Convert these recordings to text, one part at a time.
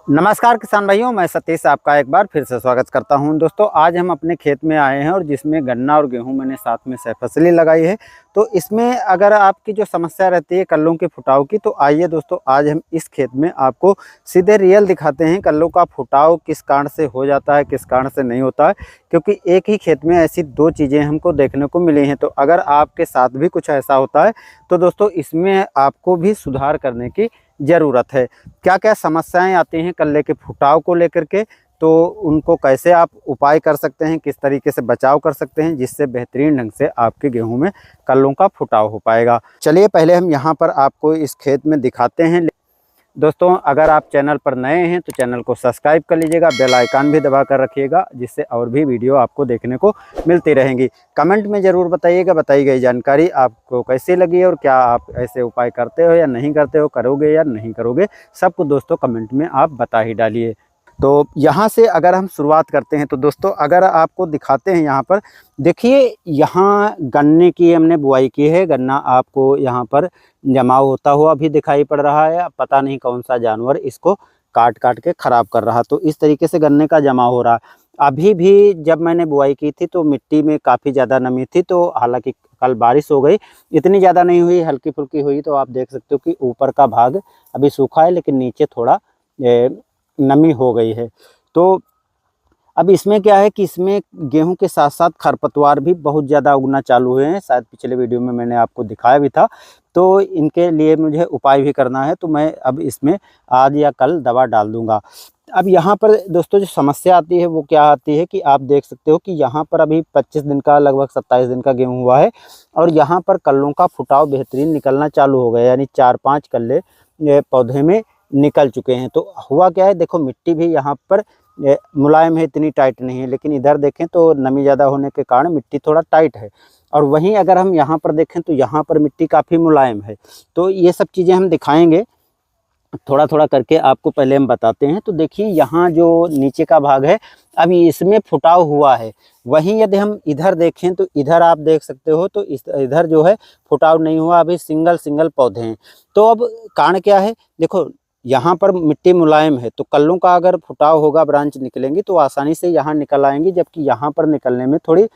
नमस्कार किसान भाइयों, मैं सतीश आपका एक बार फिर से स्वागत करता हूं। दोस्तों, आज हम अपने खेत में आए हैं और जिसमें गन्ना और गेहूं मैंने साथ में सहफसली लगाई है। तो इसमें अगर आपकी जो समस्या रहती है कल्लों के फुटाव की, तो आइए दोस्तों आज हम इस खेत में आपको सीधे रियल दिखाते हैं कल्लों का फुटाव किस कारण से हो जाता है, किस कारण से नहीं होता है। क्योंकि एक ही खेत में ऐसी दो चीज़ें हमको देखने को मिली हैं। तो अगर आपके साथ भी कुछ ऐसा होता है तो दोस्तों इसमें आपको भी सुधार करने की ज़रूरत है। क्या क्या समस्याएं आती हैं कल्ले के फुटाव को लेकर के, तो उनको कैसे आप उपाय कर सकते हैं, किस तरीके से बचाव कर सकते हैं जिससे बेहतरीन ढंग से आपके गेहूं में कल्लों का फुटाव हो पाएगा। चलिए पहले हम यहां पर आपको इस खेत में दिखाते हैं। दोस्तों, अगर आप चैनल पर नए हैं तो चैनल को सब्सक्राइब कर लीजिएगा, बेल आइकन भी दबा कर रखिएगा जिससे और भी वीडियो आपको देखने को मिलती रहेंगी। कमेंट में ज़रूर बताइएगा बताई गई जानकारी आपको कैसी लगी और क्या आप ऐसे उपाय करते हो या नहीं करते हो, करोगे या नहीं करोगे, सब कुछ दोस्तों कमेंट में आप बता ही डालिए। तो यहाँ से अगर हम शुरुआत करते हैं तो दोस्तों अगर आपको दिखाते हैं यहाँ पर देखिए, यहाँ गन्ने की हमने बुआई की है। गन्ना आपको यहाँ पर जमाव होता हुआ भी दिखाई पड़ रहा है। अब पता नहीं कौन सा जानवर इसको काट काट के ख़राब कर रहा, तो इस तरीके से गन्ने का जमाव हो रहा। अभी भी जब मैंने बुआई की थी तो मिट्टी में काफ़ी ज़्यादा नमी थी, तो हालांकि कल बारिश हो गई, इतनी ज़्यादा नहीं हुई, हल्की फुल्की हुई। तो आप देख सकते हो कि ऊपर का भाग अभी सूखा है लेकिन नीचे थोड़ा नमी हो गई है। तो अब इसमें क्या है कि इसमें गेहूं के साथ साथ खरपतवार भी बहुत ज़्यादा उगना चालू हुए हैं। शायद पिछले वीडियो में मैंने आपको दिखाया भी था। तो इनके लिए मुझे उपाय भी करना है, तो मैं अब इसमें आज या कल दवा डाल दूंगा। अब यहाँ पर दोस्तों जो समस्या आती है वो क्या आती है कि आप देख सकते हो कि यहाँ पर अभी 25 दिन का, लगभग 27 दिन का गेहूँ हुआ है और यहाँ पर कल्लों का फुटाव बेहतरीन निकलना चालू हो गया, यानी 4-5 कल्ले पौधे में निकल चुके हैं। तो हुआ क्या है, देखो मिट्टी भी यहाँ पर मुलायम है, इतनी टाइट नहीं है, लेकिन इधर देखें तो नमी ज़्यादा होने के कारण मिट्टी थोड़ा टाइट है। और वहीं अगर हम यहाँ पर देखें तो यहाँ पर मिट्टी काफ़ी मुलायम है। तो ये सब चीज़ें हम दिखाएंगे थोड़ा थोड़ा करके, आपको पहले हम बताते हैं। तो देखिए यहाँ जो नीचे का भाग है अभी इसमें फुटाव हुआ है। वहीं यदि हम इधर देखें तो इधर आप देख सकते हो तो इधर जो है फुटाव नहीं हुआ, अभी सिंगल सिंगल पौधे हैं। तो अब कारण क्या है, देखो यहाँ पर मिट्टी मुलायम है तो कल्लों का अगर फुटाव होगा, ब्रांच निकलेंगी तो आसानी से यहाँ निकल आएंगी, जबकि यहाँ पर निकलने में थोड़ी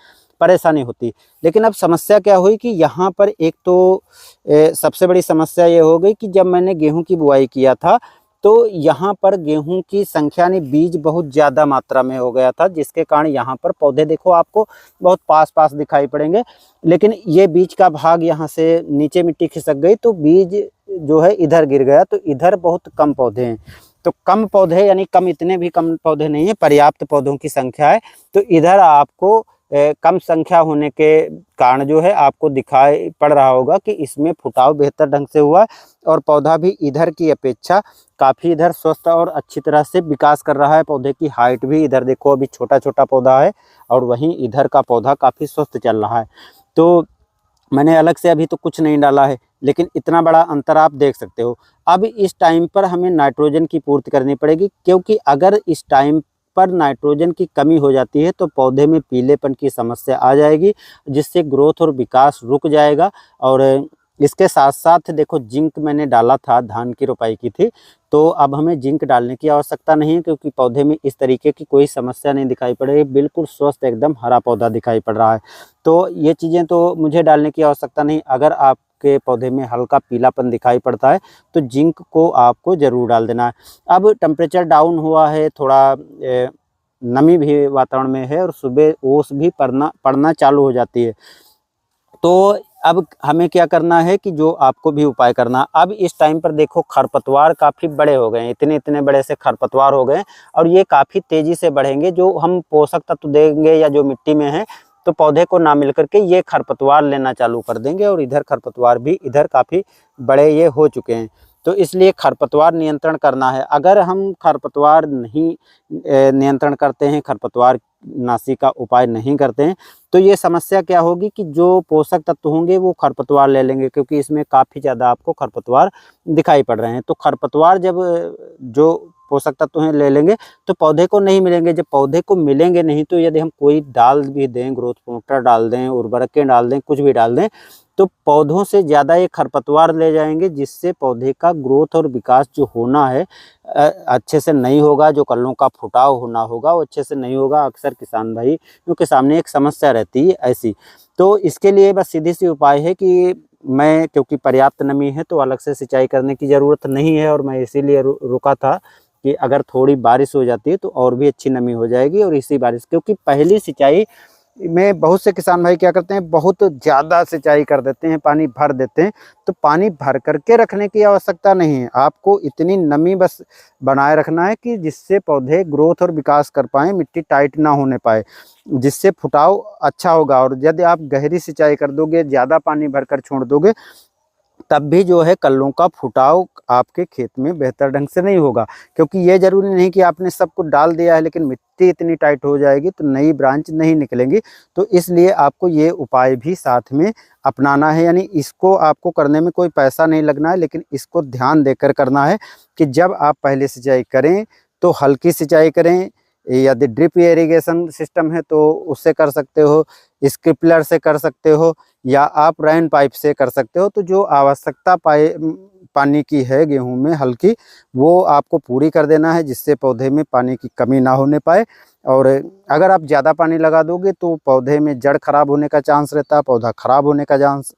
परेशानी होती। लेकिन अब समस्या क्या हुई कि यहाँ पर एक तो सबसे बड़ी समस्या ये हो गई कि जब मैंने गेहूं की बुआई किया था तो यहाँ पर गेहूं की संख्या ने बीज बहुत ज़्यादा मात्रा में हो गया था, जिसके कारण यहाँ पर पौधे देखो आपको बहुत पास पास दिखाई पड़ेंगे। लेकिन ये बीज का भाग यहाँ से नीचे मिट्टी खिसक गई तो बीज जो है इधर गिर गया, तो इधर बहुत कम पौधे हैं। तो कम पौधे यानी कम, इतने भी कम पौधे नहीं है, पर्याप्त पौधों की संख्या है। तो इधर आपको कम संख्या होने के कारण जो है आपको दिखाई पड़ रहा होगा कि इसमें फुटाव बेहतर ढंग से हुआ और पौधा भी इधर की अपेक्षा काफ़ी इधर स्वस्थ और अच्छी तरह से विकास कर रहा है। पौधे की हाइट भी इधर देखो अभी छोटा छोटा पौधा है और वहीं इधर का पौधा काफ़ी स्वस्थ चल रहा है। तो मैंने अलग से अभी तो कुछ नहीं डाला है, लेकिन इतना बड़ा अंतर आप देख सकते हो। अब इस टाइम पर हमें नाइट्रोजन की पूर्ति करनी पड़ेगी, क्योंकि अगर इस टाइम पर नाइट्रोजन की कमी हो जाती है तो पौधे में पीलेपन की समस्या आ जाएगी, जिससे ग्रोथ और विकास रुक जाएगा। और इसके साथ साथ देखो जिंक मैंने डाला था, धान की रोपाई की थी, तो अब हमें जिंक डालने की आवश्यकता नहीं है, क्योंकि पौधे में इस तरीके की कोई समस्या नहीं दिखाई पड़ रही है, बिल्कुल स्वस्थ एकदम हरा पौधा दिखाई पड़ रहा है। तो ये चीज़ें तो मुझे डालने की आवश्यकता नहीं। अगर आपके पौधे में हल्का पीलापन दिखाई पड़ता है तो जिंक को आपको ज़रूर डाल देना है। अब टेम्परेचर डाउन हुआ है, थोड़ा नमी भी वातावरण में है और सुबह ओस भी पड़ना चालू हो जाती है। तो अब हमें क्या करना है कि जो आपको भी उपाय करना, अब इस टाइम पर देखो खरपतवार काफ़ी बड़े हो गए हैं, इतने इतने बड़े से खरपतवार हो गए और ये काफ़ी तेज़ी से बढ़ेंगे। जो हम पोषक तत्व देंगे या जो मिट्टी में है तो पौधे को ना मिल करके ये खरपतवार लेना चालू कर देंगे, और इधर खरपतवार भी इधर काफ़ी बड़े ये हो चुके हैं। तो इसलिए खरपतवार नियंत्रण करना है। अगर हम खरपतवार नहीं नियंत्रण करते हैं, खरपतवार नाशी का उपाय नहीं करते हैं, तो ये समस्या क्या होगी कि जो पोषक तत्व होंगे वो खरपतवार ले लेंगे, क्योंकि इसमें काफ़ी ज़्यादा आपको खरपतवार दिखाई पड़ रहे हैं। तो खरपतवार जब जो पोषक तत्व हैं ले लेंगे तो पौधे को नहीं मिलेंगे। जब पौधे को मिलेंगे नहीं तो यदि हम कोई डाल भी दें, ग्रोथ प्रमोटर डाल दें, उर्वरकें डाल दें, कुछ भी डाल दें, तो पौधों से ज़्यादा ये खरपतवार ले जाएंगे, जिससे पौधे का ग्रोथ और विकास जो होना है अच्छे से नहीं होगा। जो कल्लों का फुटाव होना होगा वो अच्छे से नहीं होगा। अक्सर किसान भाई क्योंकि सामने एक समस्या रहती है ऐसी। तो इसके लिए बस सीधी सी उपाय है कि मैं, क्योंकि पर्याप्त नमी है तो अलग से सिंचाई करने की ज़रूरत नहीं है, और मैं इसीलिए रुका था कि अगर थोड़ी बारिश हो जाती है तो और भी अच्छी नमी हो जाएगी। और इसी बारिश, क्योंकि पहली सिंचाई में बहुत से किसान भाई क्या करते हैं, बहुत ज़्यादा सिंचाई कर देते हैं, पानी भर देते हैं। तो पानी भर करके रखने की आवश्यकता नहीं है, आपको इतनी नमी बस बनाए रखना है कि जिससे पौधे ग्रोथ और विकास कर पाएँ, मिट्टी टाइट ना होने पाए, जिससे फुटाव अच्छा होगा। और यदि आप गहरी सिंचाई कर दोगे, ज़्यादा पानी भरकर छोड़ दोगे, तब भी जो है कल्लों का फुटाव आपके खेत में बेहतर ढंग से नहीं होगा। क्योंकि ये ज़रूरी नहीं कि आपने सब कुछ डाल दिया है लेकिन मिट्टी इतनी टाइट हो जाएगी तो नई ब्रांच नहीं निकलेंगी। तो इसलिए आपको ये उपाय भी साथ में अपनाना है, यानी इसको आपको करने में कोई पैसा नहीं लगना है, लेकिन इसको ध्यान देकर करना है कि जब आप पहले सिंचाई करें तो हल्की सिंचाई करें। यदि ड्रिप इरिगेशन सिस्टम है तो उससे कर सकते हो, स्प्रिंकलर से कर सकते हो, या आप रेन पाइप से कर सकते हो। तो जो आवश्यकता पानी की है गेहूं में हल्की, वो आपको पूरी कर देना है, जिससे पौधे में पानी की कमी ना होने पाए। और अगर आप ज़्यादा पानी लगा दोगे तो पौधे में जड़ खराब होने का चांस रहता है, पौधा खराब होने का चांस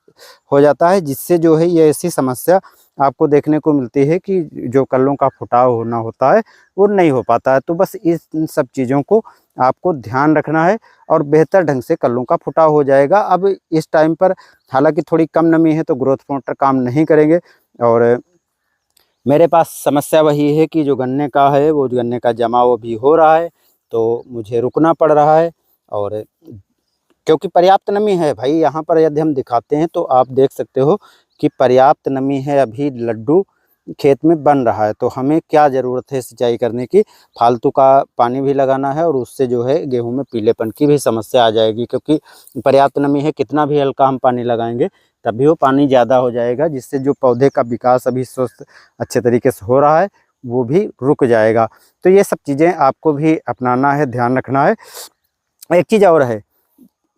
हो जाता है, जिससे जो है ये ऐसी समस्या आपको देखने को मिलती है कि जो कल्लों का फुटाव होना होता है वो नहीं हो पाता है। तो बस इन सब चीज़ों को आपको ध्यान रखना है और बेहतर ढंग से कल्लों का फुटाव हो जाएगा। अब इस टाइम पर हालांकि थोड़ी कम नमी है तो ग्रोथ प्रमोटर काम नहीं करेंगे। और मेरे पास समस्या वही है कि जो गन्ने का है वो गन्ने का जमाव अभी हो रहा है, तो मुझे रुकना पड़ रहा है। और क्योंकि पर्याप्त नमी है भाई, यहाँ पर यदि हम दिखाते हैं तो आप देख सकते हो कि पर्याप्त नमी है, अभी लड्डू खेत में बन रहा है। तो हमें क्या ज़रूरत है सिंचाई करने की, फालतू का पानी भी लगाना है, और उससे जो है गेहूं में पीलेपन की भी समस्या आ जाएगी। क्योंकि पर्याप्त नमी है, कितना भी हल्का हम पानी लगाएंगे तब भी वो पानी ज़्यादा हो जाएगा, जिससे जो पौधे का विकास अभी स्वस्थ अच्छे तरीके से हो रहा है वो भी रुक जाएगा। तो ये सब चीज़ें आपको भी अपनाना है, ध्यान रखना है। एक चीज़ और है,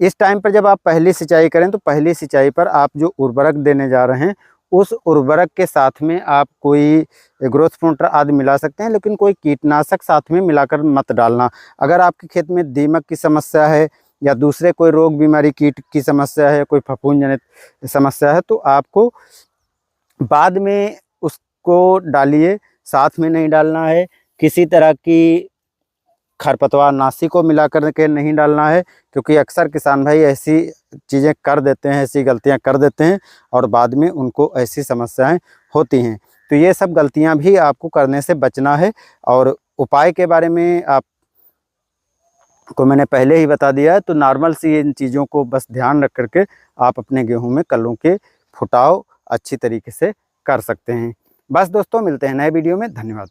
इस टाइम पर जब आप पहली सिंचाई करें तो पहली सिंचाई पर आप जो उर्वरक देने जा रहे हैं उस उर्वरक के साथ में आप कोई ग्रोथ प्रमोटर आदि मिला सकते हैं, लेकिन कोई कीटनाशक साथ में मिलाकर मत डालना। अगर आपके खेत में दीमक की समस्या है या दूसरे कोई रोग बीमारी कीट की समस्या है, कोई फफूंद जनित समस्या है, तो आपको बाद में उसको डालिए, साथ में नहीं डालना है। किसी तरह की खरपतवार नाशी को मिला करके नहीं डालना है, क्योंकि अक्सर किसान भाई ऐसी चीज़ें कर देते हैं, ऐसी गलतियां कर देते हैं और बाद में उनको ऐसी समस्याएं होती हैं। तो ये सब गलतियां भी आपको करने से बचना है। और उपाय के बारे में आपको मैंने पहले ही बता दिया है। तो नॉर्मल सी इन चीज़ों को बस ध्यान रख करके आप अपने गेहूँ में कल्लों के फुटाव अच्छी तरीके से कर सकते हैं। बस दोस्तों, मिलते हैं नए वीडियो में। धन्यवाद।